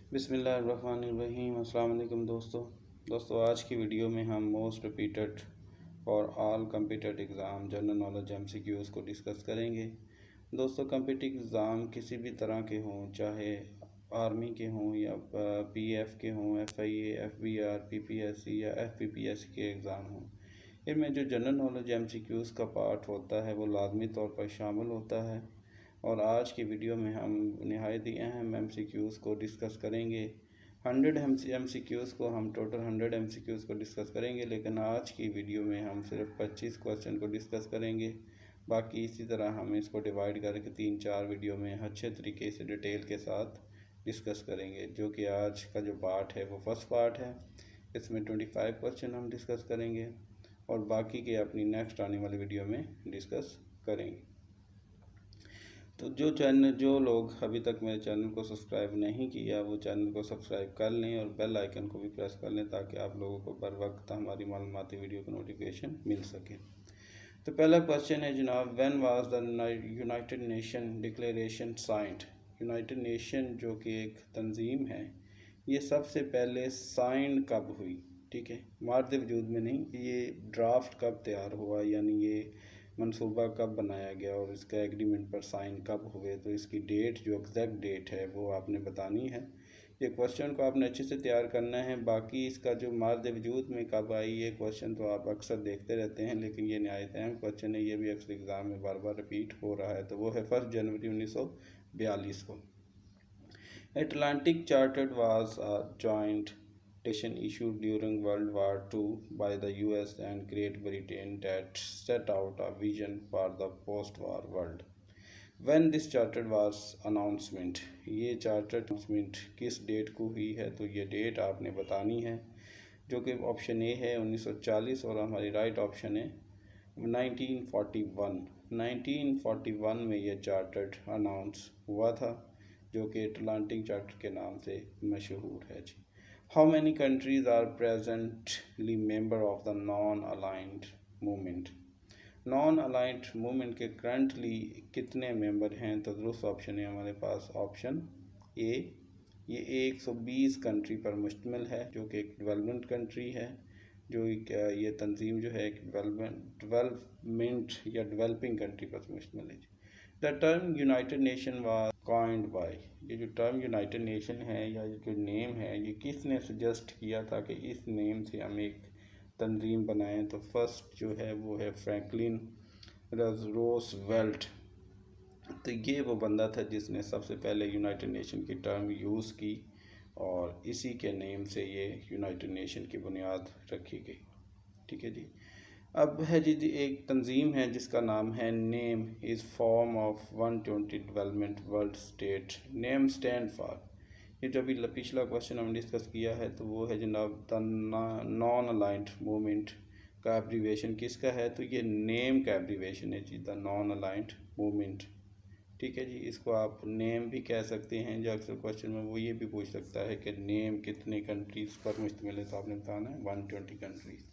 बिस्मिल्लाहिर्रहमानिर्रहीम। अस्सलाम वालेकुम दोस्तों आज की वीडियो में हम most repeated for all competitive exam general knowledge MCQs को डिस्कस करेंगे। दोस्तों कम्पिटिटिव एग्ज़ाम किसी भी तरह के हों, चाहे आर्मी के हों या पीएफ के हों, एफआईए, एफबीआर, पीपीएससी या एफपीपीएससी के एग्ज़ाम हों, इनमें जो जनरल नॉलेज एमसीक्यूज़ का पार्ट होता है वो लाजमी तौर पर शामिल होता है। और आज की वीडियो में हम नहायत ही अहम एमसीक्यूज़ को डिस्कस करेंगे। 100 एमसीक्यूज़ को हम टोटल 100 एमसीक्यूज़ को डिस्कस करेंगे, लेकिन आज की वीडियो में हम सिर्फ 25 क्वेश्चन को डिस्कस करेंगे। बाकी इसी तरह हम इसको डिवाइड करके 3-4 वीडियो में अच्छे तरीके से डिटेल के साथ डिस्कस करेंगे। जो कि आज का जो पार्ट है वो फर्स्ट पार्ट है, इसमें 25 क्वेश्चन हम डिस्कस करेंगे और बाकी के अपनी नेक्स्ट आने वाली वीडियो में डिस्कस करेंगे। तो जो लोग अभी तक मेरे चैनल को सब्सक्राइब नहीं किया वो चैनल को सब्सक्राइब कर लें और बेल आइकन को भी प्रेस कर लें ताकि आप लोगों को बर वक्त हमारी मालूमाती वीडियो का नोटिफिकेशन मिल सके। तो पहला क्वेश्चन है जनाब, when was the United nation declaration signed. United nation जो कि एक तंजीम है, ये सबसे पहले साइन कब हुई? ठीक है, मार्द वजूद में नहीं, ये ड्राफ्ट कब तैयार हुआ, यानी ये मंसूबा कब बनाया गया और इसका एग्रीमेंट पर साइन कब हुए। तो इसकी डेट जो एग्जैक्ट डेट है वो आपने बतानी है। ये क्वेश्चन को आपने अच्छे से तैयार करना है। बाकी इसका जो मार्द वजूद में कब आई, ये क्वेश्चन तो आप अक्सर देखते रहते हैं, लेकिन ये नहायत अहम क्वेश्चन है, ये भी अक्सर एग्ज़ाम में बार बार रिपीट हो रहा है। तो वो है 1 जनवरी 1942 को। Atlantic Charter was a joint declaration issued during World War II by the US and Great Britain that set out a vision for the post-war world. When this charter was announcement, ये charter announcement किस date को हुई है? तो ये date आपने बतानी है, जो कि ऑप्शन ए है 1940 और हमारी राइट ऑप्शन है 1941। 1941 में ये चार्टर अनाउंस हुआ था, जो कि अटलांटिक चार्टर के नाम से मशहूर है जी। How many countries are presently member of the non aligned movement. Non aligned movement के करंटली कितने मेंबर हैं? तो दुरुस्त ऑप्शन है हमारे पास ऑप्शन ए। ये 120 कंट्री पर मुश्तमिल है, जो कि एक डेवलपमेंट कंट्री है। जो ये तंजीम जो है एक डेवलपमेंट या डेवलपिंग कंट्री पर मुश्तमिल है। The term United nation was coined by. ये जो टर्म यूनाइटेड नेशन है या जो नेम है, ये किसने सजेस्ट किया था कि इस नेम से हम एक तंजीम बनाएं? तो फर्स्ट जो है वो है फ्रैंकलिन रोजवेल्ट। तो ये वो बंदा था जिसने सबसे पहले यूनाइटेड नेशन की टर्म यूज़ की और इसी के नेम से ये यूनाइटेड नेशन की बुनियाद रखी गई। ठीक है जी। अब है जी एक तंजीम है जिसका नाम है name is form of 120 development world state. Name stand for, ये जो अभी पिछला क्वेश्चन हमने डिस्कस किया है तो वो है जनाब द नॉन अलाइंड मूवमेंट का एब्रीवेशन किसका है? तो ये नेम का एब्रीवेशन है जी, द नॉन अलाइंड मूवमेंट। ठीक है जी, इसको आप नेम भी कह सकते हैं। जो अक्सर क्वेश्चन में वो ये भी पूछ सकता है कि नेम कितने कंट्रीज़ पर मुश्तमिल है, तो आपने बताना है 120 कंट्रीज़।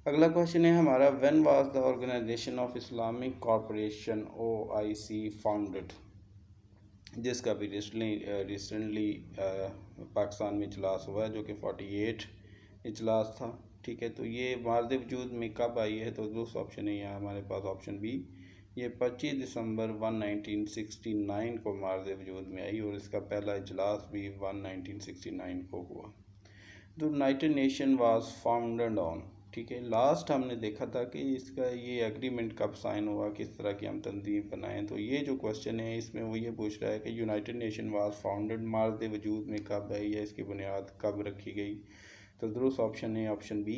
अगला क्वेश्चन है हमारा, when was the organisation of Islamic corporation OIC founded, जिसका भी रिसेंटली पाकिस्तान में इजलास हुआ है, जो कि 48 इजलास था। ठीक है, तो ये मार्द वजूद में कब आई है? तो दूसरा ऑप्शन है यहाँ हमारे पास ऑप्शन बी। ये 25 दिसंबर 1969 को मार्द वजूद में आई और इसका पहला इजलास भी 1969 को हुआ। The United nation was founded on. ठीक है, लास्ट हमने देखा था कि इसका ये एग्रीमेंट कब साइन हुआ, किस तरह की हम तंजीम बनाएं। तो ये जो क्वेश्चन है इसमें वो ये पूछ रहा है कि यूनाइटेड नेशन वाज फाउंडेड मार्द वजूद में कब है या इसकी बुनियाद कब रखी गई। तो दुरुस्त ऑप्शन है ऑप्शन बी।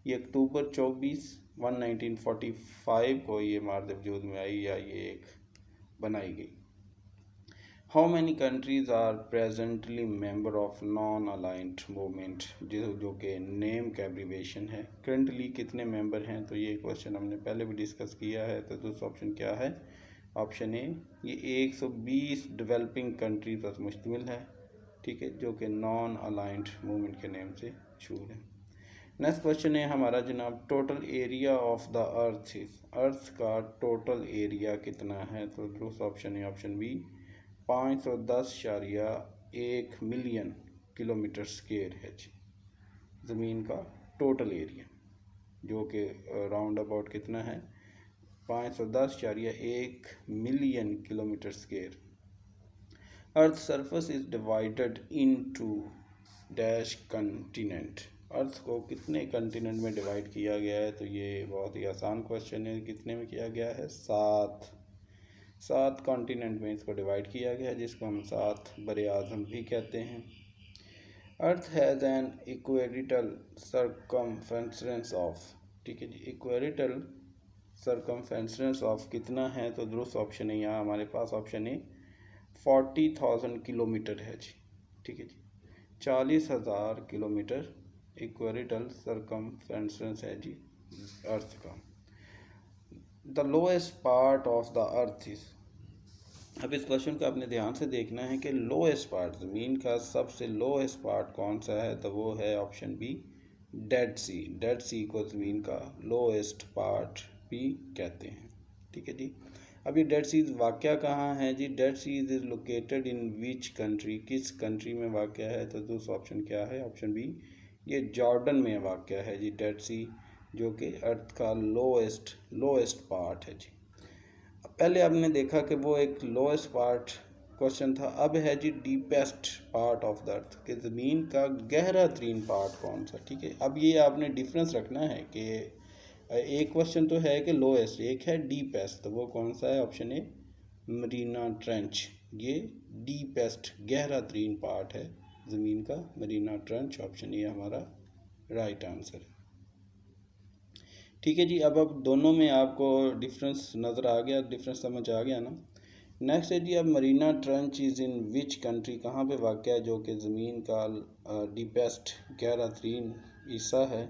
ये अक्टूबर 24 1945 को ये मार्द वजूद में आई या ये एक बनाई गई। How many countries are presently member of non aligned movement, जो कि नेम का एब्रीवेशन है। करंटली कितने मेंबर हैं? तो ये क्वेश्चन हमने पहले भी डिस्कस किया है। तो दूसरा ऑप्शन क्या है? Option A. ये 120 डेवलपिंग कंट्री पर मुश्तमिल है। ठीक है, जो कि नॉन अलाइंड मूवमेंट के नेम से मशहूर है। नेक्स्ट क्वेश्चन है हमारा जनाब, total area of the earth is. Earth का टोटल एरिया कितना है? तो दूसरा ऑप्शन है option B 510 1 million kilometre square है जी ज़मीन का टोटल एरिया, जो कि राउंड अबाउट कितना है 510.1 million kilometre square. Earth surface is divided into dash continent. Earth को कितने कंटिनेंट में डिवाइड किया गया है, तो ये बहुत ही आसान क्वेश्चन है। कितने में किया गया है? 7 कॉन्टिनेंट में इसको डिवाइड किया गया है, जिसको हम 7 बड़े आज़म भी कहते हैं। Earth has an equatorial circumference of, ठीक है जी, इक्वेरिटल सर्कमफेरेंस ऑफ कितना है, तो दुरुस्त ऑप्शन है यहाँ हमारे पास ऑप्शन है 40,000 किलोमीटर है जी, ठीक है जी, 40,000 किलोमीटर इक्वेरिटल सर्कमफेरेंस है जी अर्थ का। The lowest part of the earth is, अब इस क्वेश्चन को आपने ध्यान से देखना है कि लोएस्ट पार्ट, ज़मीन का सबसे लोएस्ट पार्ट कौन सा है, तो वो है option B Dead Sea. Dead Sea को ज़मीन का लोएस्ट पार्ट भी कहते हैं, ठीक है जी। अब ये डेड सी वाक़या कहाँ है जी? Dead Sea is located in which country, किस कंट्री में वाक़या है, तो दूसरा ऑप्शन क्या है? ऑप्शन बी, ये जॉर्डन में वाक़या है जी डेड सी, जो कि अर्थ का लोएस्ट पार्ट है जी। पहले आपने देखा कि वो एक लोएस्ट पार्ट क्वेश्चन था, अब है जी deepest part of the earth, कि ज़मीन का गहरा तरीन पार्ट कौन सा, ठीक है। अब ये आपने डिफरेंस रखना है कि एक क्वेश्चन तो है कि लोएस्ट, एक है डीपेस्ट, तो वो कौन सा है? ऑप्शन ए मरीना ट्रेंच, ये डीपेस्ट गहरा तरीन पार्ट है ज़मीन का, मरीना ट्रेंच, ऑप्शन ए हमारा राइट आंसर है, ठीक है जी। अब दोनों में आपको डिफरेंस नज़र आ गया, डिफरेंस समझ आ गया ना। नेक्स्ट है जी, अब Marina trench is in which country, कहाँ पे वाक़या है, जो कि ज़मीन का डीपेस्ट गहरा तरीन हिस्सा है,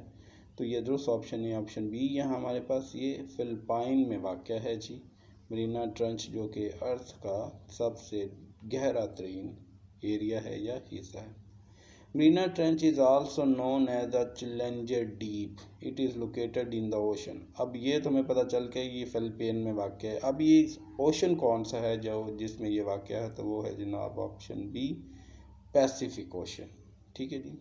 तो ये दुरुस्त ऑप्शन है ऑप्शन बी यहाँ हमारे पास, ये फिलिपाइन में वाक़या है जी मरीना ट्रेंच, जो कि अर्थ का सबसे गहरा तरीन एरिया है या हिस्सा है। Marina Trench is also known as the Challenger Deep. It is located in the ocean. अब ये तुम्हें पता चल के ये फिलिपाइन में वाक़या है। अब ये ओशन कौन सा है जो जिसमें ये वाक़या है, तो वो है जनाब ऑप्शन बी पैसिफिक ओशन, ठीक है जी।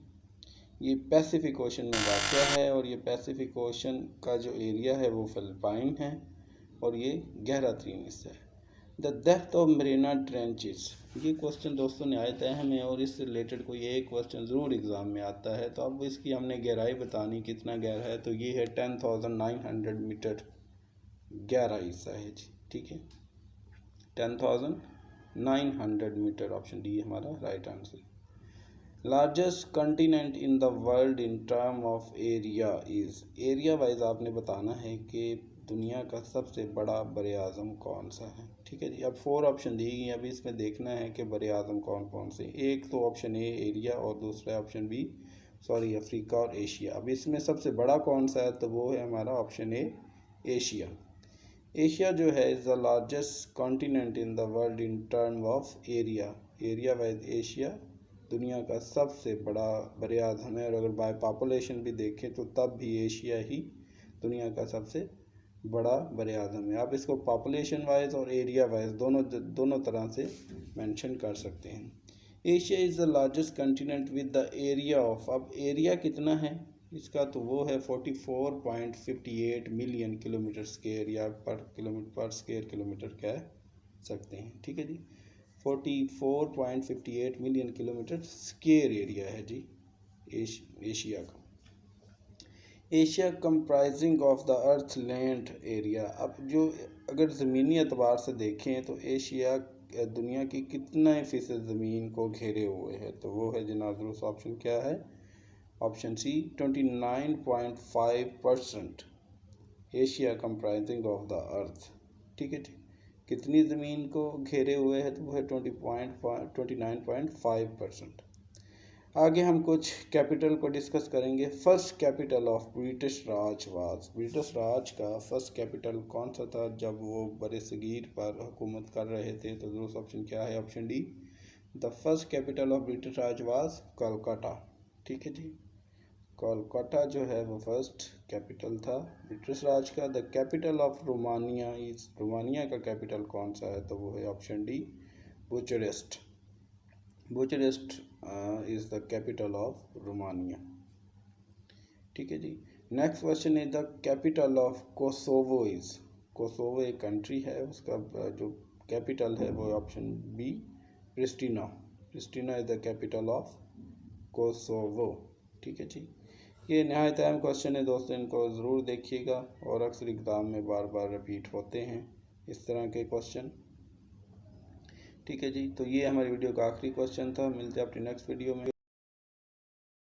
ये पैसिफिक ओशन में वाक़या है और ये पैसिफिक ओशन का जो एरिया है वो फिलिपाइन है और ये गहरा तरीन हिस्सा है। The depth of Marina trenches, ये क्वेश्चन दोस्तों न्यायत अहम है और इससे रिलेटेड कोई एक क्वेश्चन ज़रूर एग्ज़ाम में आता है, तो अब इसकी हमने गहराई बतानी कितना गहरा है, तो ये है 10,900 मीटर गहरा हिस्सा है जी, ठीक है, 10,900 मीटर, ऑप्शन डी हमारा right answer. Largest continent in the world in term of area is, area wise आपने बताना है कि दुनिया का सबसे बड़ा बर आज़म कौन सा है, ठीक है जी। अब 4 ऑप्शन दी गई, अभी इसमें देखना है कि बर आज़म कौन कौन से। एक तो ऑप्शन ए एरिया और दूसरा ऑप्शन बी अफ्रीका और एशिया। अब इसमें सबसे बड़ा कौन सा है, तो वो है हमारा ऑप्शन ए एशिया। एशिया जो है is the largest continent in the world in term of area, area wise Asia दुनिया का सबसे बड़ा बर आज़म है, और अगर बाय पॉपुलेशन भी देखें तो तब भी एशिया ही दुनिया का सबसे बड़ा बर आज़म है। आप इसको पॉपुलेशन वाइज और एरिया वाइज दोनों तरह से मेंशन कर सकते हैं। Asia is the largest continent with the area of, अब एरिया कितना है इसका, तो वो है 44.58 मिलियन किलोमीटर स्क्वायर या पर स्क्वायर किलोमीटर कह सकते हैं, ठीक है जी। 44.58 मिलियन किलोमीटर स्क्वायर एरिया है जी एशिया का। Asia comprising of the earth land area, अब जो अगर ज़मीनी एतबार से देखें तो एशिया दुनिया की कितना फ़ीसद ज़मीन को घेरे हुए है, तो वो है जनाब दुरुस्त ऑप्शन क्या है, option C 29.5% Asia comprising of the earth, ठीक है ठीक। कितनी ज़मीन को घेरे हुए है, तो वो है 29.5%। आगे हम कुछ कैपिटल को डिस्कस करेंगे। First capital of British Raj was, British Raj का फर्स्ट कैपिटल कौन सा था जब वो बड़े सगीर पर हुकूमत कर रहे थे, तो दूसरा ऑप्शन क्या है, option D the first capital of British Raj was Calcutta, ठीक है जी। कोलकाता जो है वो फर्स्ट कैपिटल था ब्रिटिश राज का। The capital of Romania is, Romania का कैपिटल कौन सा है, तो वो है option D Bucharest. Bucharest is the capital of Romania. ठीक है जी। Next question is the capital of Kosovo is. Kosovo एक कंट्री है, उसका जो कैपिटल है वो option B Pristina. Pristina is the capital of Kosovo. ठीक है जी। ये नहायत अहम क्वेश्चन है दोस्तों, इनको ज़रूर देखिएगा और अक्सर एग्ज़ाम में बार बार रिपीट होते हैं इस तरह के क्वेश्चन। ठीक है जी। तो ये हमारी वीडियो का आखिरी क्वेश्चन था। मिलते हैं अपनी नेक्स्ट वीडियो में।